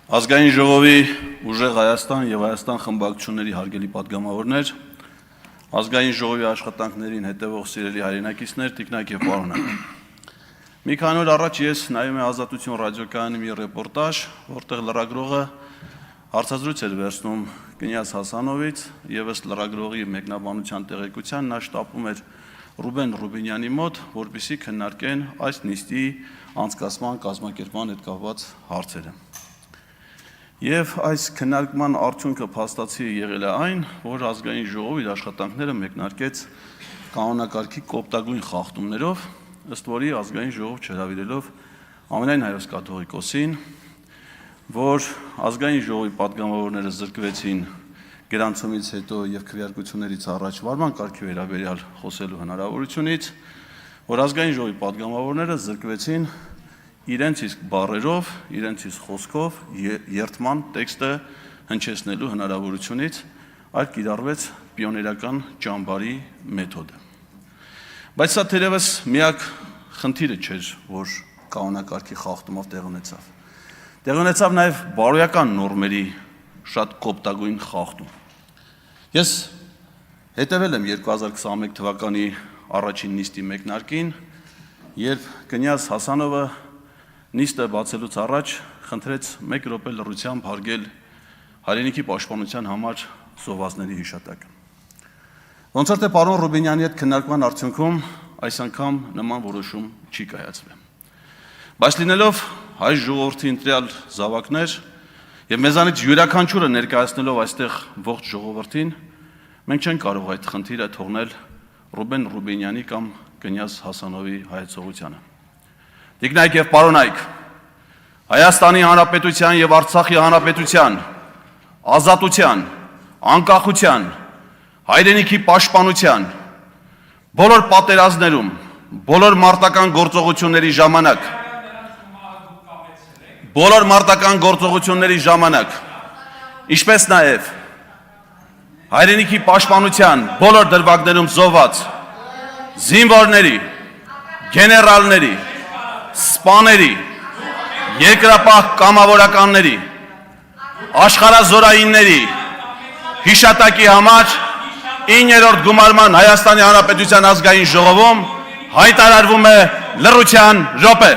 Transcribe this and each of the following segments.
Ազգային ժողովի ուժեղ Հայաստան եւ Հայաստան խմբակցությունների հարգելի պատգամավորներ, ազգային ժողովի աշխատանքներին հետևող սիրելի հայրենակիցներ, տիկնայք եւ պարոններ։ Մի քանի օր առաջ ես նայում եմ Ազատություն ռադիոկայանի մի ռեպորտաժ, որտեղ լրագրողը հարցազրույց էր վերցնում կնյազ Հասանովից եւ ըստ լրագրողի մեկնաբանության տեղեկության նա շտապում էր Ռուբեն Ռուբինյանի մոտ, որպեսզի քննարկեն այս նիստի անցկացման կազմակերպման հետ կապված հարցերը։ Եվ այս քննարկման արդյունքը փաստացի եղել է այն, որ ազգային ժողովը իր աշխատանքները մեկնարկեց կանոնակարգի կոպտագույն խախտումներով, ըստ որի ազգային ժողով չհրավիրելով ամենայն հայոց կաթողիկոսին, որ ազգային ժողովի պատգամավորները զրկվեցին գրանցումից հետո եւ քվեարկություններից առաջ վարման կարգի վերաբերյալ խոսելու հնարավորությունից, որ ազգային ժողովի պատգամավորները զրկվեցին իրենց իսկ բառերով, իրենց իսկ խոսքով երթման տեքստը հնչեցնելու հնարավորությունից, այլ կիրառվեց պիոներական ճամբարի մեթոդը։ Բայց սա թերևս միակ խնդիրը չէր, որ կանոնակարգի խախտումով տեղ ունեցավ։ Տեղ ունեցավ նաև բարոյական նորմերի շատ կոպտագույն խախտում։ Ես հետևել եմ 2021 թվականի առաջին նիստի մեկնարկին, երբ կնյազ Հասանովը նիստը բացելուց առաջ խնդրեց 1 րոպե լռությամբ հարգել հայրենիքի պաշտպանության համար զոհվածների հիշատակը։ Ոնց որ թե պարոն Ռուբինյանի հետ քննարկման արդյունքում այս անգամ նման որոշում չի կայացվել։ Բայց լինելով հայ ժողովրդի ընտրյալ զավակներ եւ մեզանից յուրաքանչյուրը ներկայացնելով այստեղ ողջ ժողովրդին, մենք չենք կարող այդ խնդիրը թողնել Ռուբեն Ռուբինյանի կամ կնյազ Հասանովի հայեցողությանը։ Տիկնայք եւ պարոնայք, Հայաստանի Հանրապետության եւ Արցախի Հանրապետության ազատության, անկախության, հայրենիքի պաշտպանության, բոլոր պատերազմներում, բոլոր մարտական գործողությունների ժամանակ, ինչպես նաեւ հայրենիքի պաշտպանության բոլոր դրվագներում զոհված զինվորների, գեներալների, սպաների, երկրապահ կամավորականների, աշխարհազորայինների հիշատակի համար 9-րդ գումարման Հայաստանի Հանրապետության ազգային ժողովում հայտարարվում է լռության րոպե։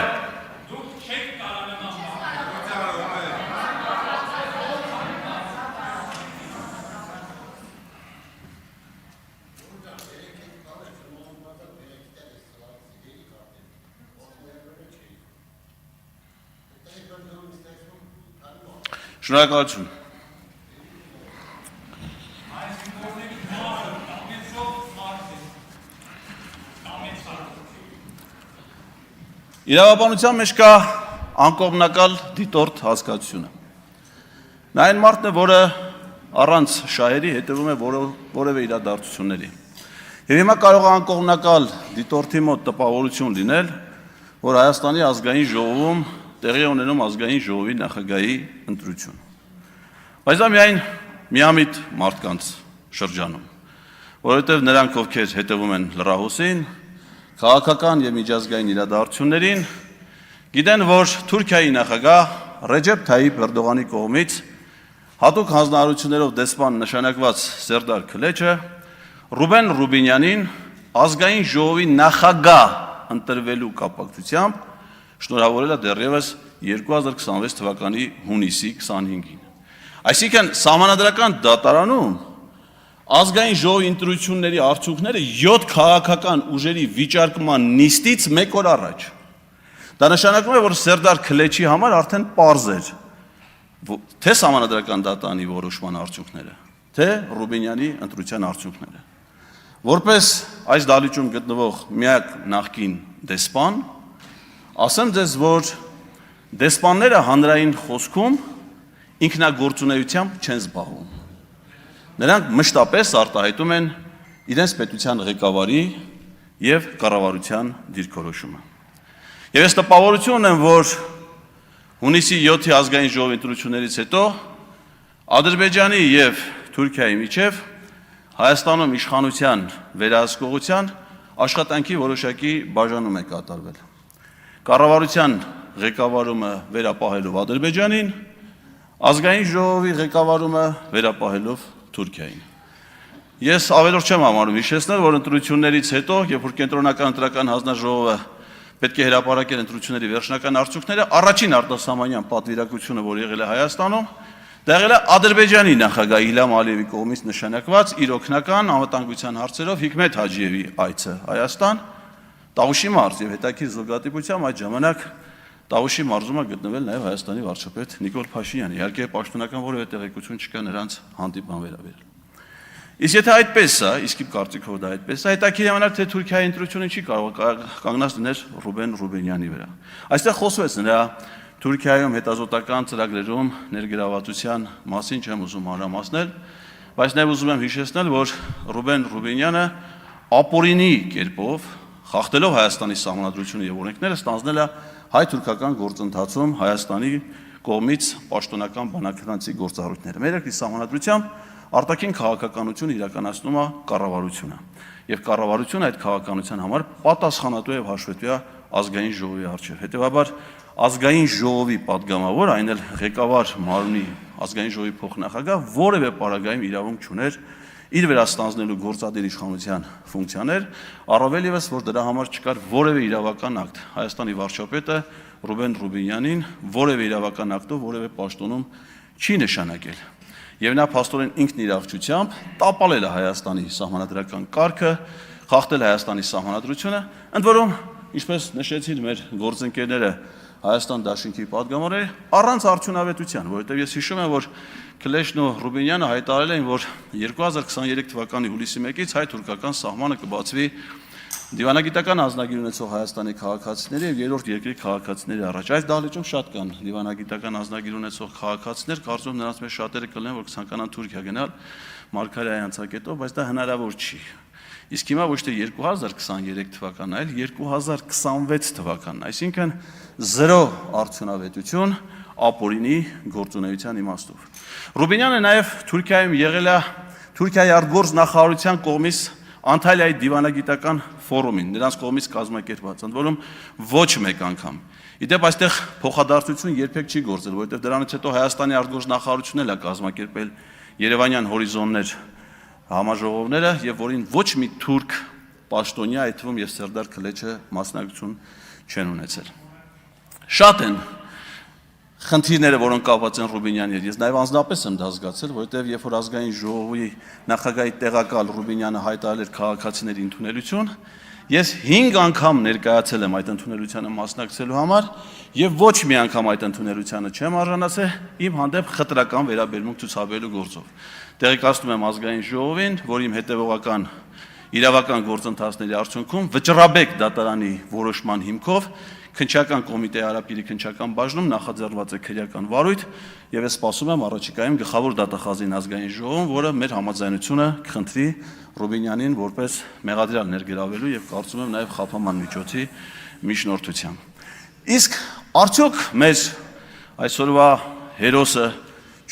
Շնորհակալություն։ Իրավաբանության մեջ կա անկողմնակալ դիտորդ հասկացությունը։ Նա այն մարդն է, որը առանց շահերի հետևում է որևէ իրադարձությունների։ Եվ հիմա կարող է անկողմնակալ դիտորդի մոտ տպավորություն լինել, որ Հայաստանի ազգային ժողովում տեղի ունենում ազգային ժողովի նախագահի ընտրություն։ Բայց դա միայն միամիտ մարդկանց շրջանում, որովհետև նրանք, ովքեր հետևում են լրահոսին, քաղաքական եւ միջազգային իրադարձություններին, գիտեն, որ Թուրքիայի նախագահ Ռեջեփ Թայիփ Էրդողանի կողմից հատուկ հանձնարարություններով դեսպան նշանակված Սերդար Քլեչը Ռուբեն Ռուբինյանին ազգային ժողովի նախագահ ընտրվելու կապակցությամբ շնորհավորել է դեռևս 2026 թվականի հունիսի 25-ին։ Այսինքն սահմանադրական դատարանում ազգային ժողովի ընտրությունների արդյունքները 7 քաղաքական ուժերի վիճարկման նիստից 1 օր առաջ։ Դա նշանակում է, որ Սերդար Քլեչի համար արդեն պարզ էր, թե սահմանադրական դատարանի որոշման արդյունքները, թե Ռուբինյանի ընտրության արդյունքները։ Որպես այս դահլիճում գտնվող միակ նախկին դեսպան, ասեմ ձեզ, որ դեսպանները հանրային խոսքում ինքնագործունեությամբ չեն զբաղվում։ Նրանք մշտապես արտահայտում են իրենց պետության ղեկավարի եւ կառավարության դիրքորոշումը։ Եվ ես տպավորություն ունեմ, որ հունիսի 7-ի ազգային ժողովի ընտրություններից հետո Ադրբեջանի եւ Թուրքիայի միջև Հայաստանում իշխանության վերահսկողության աշխատանքի որոշակի բաժանում է կատարվել։ Կառավարության ղեկավարումը վերապահելով Ադրբեջանին, Ազգային ժողովի ղեկավարումը վերապահելով Թուրքիային։ Ես ավելորդ չեմ համարում հիշեցնել, որ ընտրություններից հետո, երբ որ կենտրոնական ընտրական հանձնաժողովը պետք է հրապարակել ընտրությունների վերջնական արդյունքները, առաջին արտասահմանյան պատվիրակությունը, որ եղել է Հայաստանում, դա եղել է Ադրբեջանի նախագահ Իլհամ Ալիևի կողմից նշանակված իր օգնական անվտանգության հարցերով Հիկմետ Հաջիևի այցը Հայաստան, Տավուշի մարզ եւ հետաքրքիր զուգադիպությամբ այդ ժամանակ Տավուշի մարզում է գտնվել նաև Հայաստանի վարչապետ Նիկոլ Փաշինյանը, իհարկե պաշտոնական որևէ տեղեկություն չկա նրանց հանդիպման վերաբերյալ։ Իսկ եթե այդպես է, իսկ իմ կարծիքով դա այդպես է, հետաքրքիր ժամանակ թե Թուրքիայի ընտրությունը չի կարող կանգնած լինել Ռուբեն Ռուբենյանի վրա։ Այստեղ խոսվեց նրա Թուրքիայում հետազոտական ծրագրերում ներգրավվածության մասին չեմ ուզում մանրամասնել, բայց նաև ուզում եմ հիշեցնել, որ Ռուբեն Ռուբենյանը ապօրինի կերպով խախտելով Հայաստանի սահմանադրությունը եւ օրենքները ստանձնել է հայ-թուրքական գործընթացում Հայաստանի կողմից պաշտոնական բանակցի գործառույթները։ Մեր երկրի սահմանադրությամբ արտաքին քաղաքականությունը իրականացնում է կառավարությունը եւ կառավարությունը այդ քաղաքականության համար պատասխանատու եւ հաշվետու է ազգային ժողովի առջեւ։ Հետեւաբար ազգային ժողովի падգամավոր, այն էլ ղեկավար մարմնի ազգային ժողովի փոխնախագահ որևէ պարագայում իրավունք չուներ իր վրա ստանձնելու գործադիր իշխանության ֆունկցիաներ, առավել ևս որ դրա համար չկար որևէ իրավական ակտ։ Հայաստանի վարչապետը Ռուբեն Ռուբենյանին որևէ իրավական ակտով որևէ պաշտոնում չի նշանակել։ Եվ նա փաստորեն ինքն իր աղջությամբ տապալել է Հայաստանի սահմանադրական կարգը, խախտել Հայաստանի սահմանադրությունը, ընդ որում, ինչպես նշեցին մեր գործընկերները Հայաստան Դաշինքի падգամավորները, առանց արդյունավետության, որովհետև ես հիշում եմ, որ Քլեշն ու Ռուբենյանը հայտարարել էին, որ 2023 թվականի հուլիսի 1-ից հայ-թուրքական սահմանը կբացվի դիվանագիտական ազնագիր ունեցող Հայաստանի քաղաքացիների եւ երրորդ երկրի քաղաքացիների առաջ։ Այս դահլիճում շատ կան դիվանագիտական ազնագիր ունեցող քաղաքացիներ, կարծում եմ նրանց մեջ շատերը կլինեն, որ կցանկանան Թուրքիա գնալ Մարգարեի անցակետով, բայց դա հնարավոր չի։ Իսկ հիմա ոչ թե 2023 թվականն, այլ 2026 թվականն, այսինքն 0 արդյունավետություն ապօրինի գործունեության իմաստով։ Ռուբենյանը նաև Թուրքիայում եղել է Թուրքիայի արտգործ նախարարության կողմից Անտալիայի դիվանագիտական ֆորումին, նրանց կողմից կազմակերպված, ընդ որում ոչ մեկ անգամ։ Իդեպ այստեղ փոխադարձություն երբեք չի գործել, որովհետև դրանից հետո Հայաստանի արտգործ նախարարությունն էլ է կազմակերպել Երևանյան հորիզոններ համաժողովները եւ որին ոչ մի թուրք պաշտոնյա, այդ թվում եւ Սերդար Քլեչը մասնակցություն չեն ունեցել։ Շատ են խնդիրները, որոնք կապված են Ռուբենյանի հետ, ես նաև անձնապես եմ դա զգացել, որովհետև երբ որ ազգային ժողովի նախագահի տեղակալ Ռուբենյանը հայտարարել էր քաղաքացիների ընդունելություն, ես 5 անգամ ներկայացել եմ այդ ընդունելությանը մասնակցելու համար եւ ոչ մի անգամ այդ ընդունելությանը չեմ արժանացել իմ հանդեպ խտրական վերաբերմունք ցուցաբերելու գործով։ Տեղեկացնում եմ ազգային ժողովին, որ իմ հետևողական իրավական գործընթացների արդյունքում վճռաբեկ դատարանի որոշման հիմքով Քննչական կոմիտեի Արաբկիրի քննչական բաժնում նախաձեռնված է քրեական վարույթ եւ ես սպասում եմ առաջիկայում գլխավոր դատախազին ազգային ժողովում, որը մեր համաձայնությունը կխնդրի Ռուբենյանին որպես մեղադրյալ ներգրավելու եւ կարծում եմ նաեւ խափաման միջոցի միջնորդությամբ։ Իսկ արդյոք մեր այսօրվա հերոսը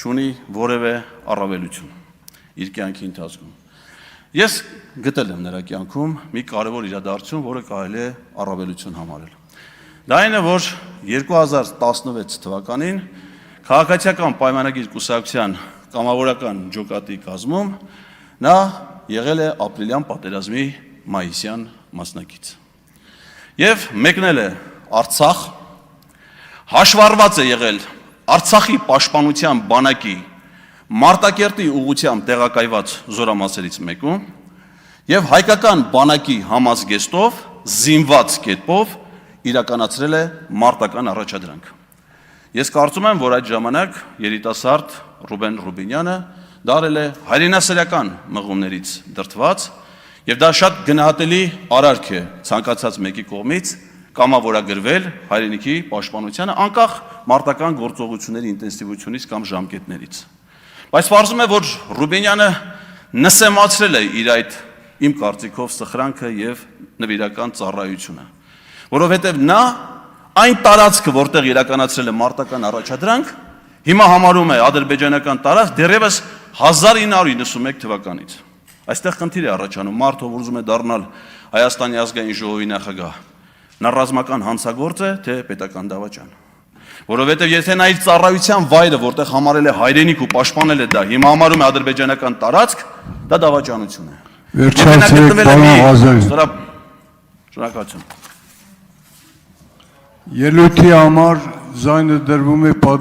չունի որևէ առավելություն իր կյանքի ընթացքում։ Ես գտել եմ նրա կյանքում մի կարևոր իրադարձություն, որը կարելի է առավելություն համարել։ Դա այն է, որ 2016 թվականին քաղաքացիական պայմանագիր կուսակցության կամավորական ջոկատի կազմում նա եղել է ապրիլյան պատերազմի մայիսյան մասնակից։ Եվ մեկնել է Արցախ, հաշվառված է եղել Արցախի պաշտպանության բանակի Մարտակերտի ուղղությամբ տեղակայված զորամասերից մեկում եւ հայկական բանակի համազգեստով զինված կերպով իրականացրել է մարտական առաջադրանք։ Ես կարծում եմ, որ այդ ժամանակ երիտասարդ Ռուբեն Ռուբենյանը դարել է հայրենասերական մղումներից դրդված եւ դա շատ գնահատելի արարք է ցանկացած մեկի կողմից կամավորագրվել հայրենիքի պաշտպանությանը անկախ մարտական գործողությունների ինտենսիվությունից կամ ժամկետներից։ Բայց պարզվում է, որ Ռուբենյանը նսեմացրել է իր այդ իմ կարծիքով սխրանքը եւ նվիրական ծառայությունը, որովհետեւ նա այն տարածքը, որտեղ իրականացրել է մարտական առաջադրանք, հիմա համարում է ադրբեջանական տարածք դեռևս 1991 թվականից։ Այստեղ խնդիր է առաջանում, մարդ ով ուզում է դառնալ Հայաստանի ազգային ժողովի նախագահ, նա ռազմական հանցագործ է, թե պետական դավաճան։ Որովհետև եթե նա իր ծառայության վայրը, որտեղ համարել է հայրենիք ու պաշտպանել է դա, հիմա համարում է ադրբեջանական տարածք, դա դավաճանություն է։ Վերջացրեք, պարոն Ղազարյան։ Շնորհակալություն։ Ելույթի համար ձայնը դրվում է